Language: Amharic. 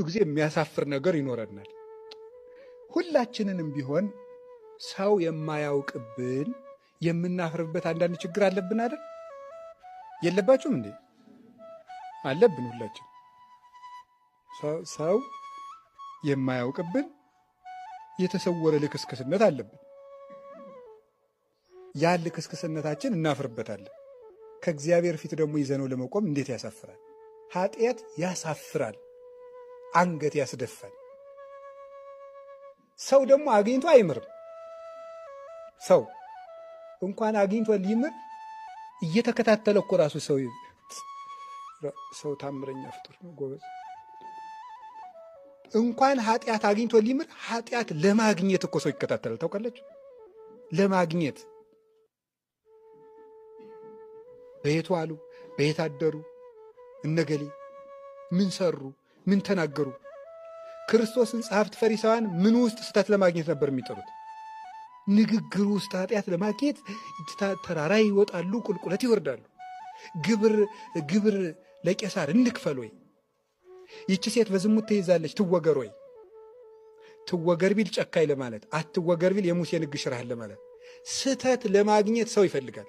ጊዜ የሚያሳፍር ነገር ይኖረናል። ሁላችንንም ቢሆን ሰው የማያውቅብን የምናፍርበት አንዳንድ ችግር አለብን አይደል? የለባችሁም እንዴ? አለብን። ሁላችን ሰው የማያውቅብን የተሰወረ ልክስክስነት አለብን። ያን ልክስክስነታችን እናፍርበታለን። ከእግዚአብሔር ፊት ደግሞ ይዘነው ለመቆም እንዴት ያሳፍራል! ኃጢአት ያሳፍራል፣ አንገት ያስደፋል። ሰው ደግሞ አግኝቶ አይምርም። ሰው እንኳን አግኝቶ ሊምር እየተከታተለ እኮ ራሱ ሰው ታምረኛ ፍጡር ነው ጎበዝ። እንኳን ኃጢአት አግኝቶ ሊምር ኃጢአት ለማግኘት እኮ ሰው ይከታተላል። ታውቃላችሁ? ለማግኘት በየት ዋሉ፣ በየት አደሩ፣ እነገሌ ምን ሰሩ፣ ምን ተናገሩ። ክርስቶስን ጸሐፍት ፈሪሳውያን ምን ውስጥ ስህተት ለማግኘት ነበር የሚጠሩት? ንግግር ውስጥ ኃጢአት ለማግኘት ተራራ ይወጣሉ፣ ቁልቁለት ይወርዳሉ። ግብር ለቄሳር እንክፈል ወይ፣ ይቺ ሴት በዝሙት ትይዛለች ትወገር ወይ። ትወገር ቢል ጨካኝ ለማለት፣ አትወገር ቢል የሙሴን ሕግ ሽራህ ለማለት። ስህተት ለማግኘት ሰው ይፈልጋል።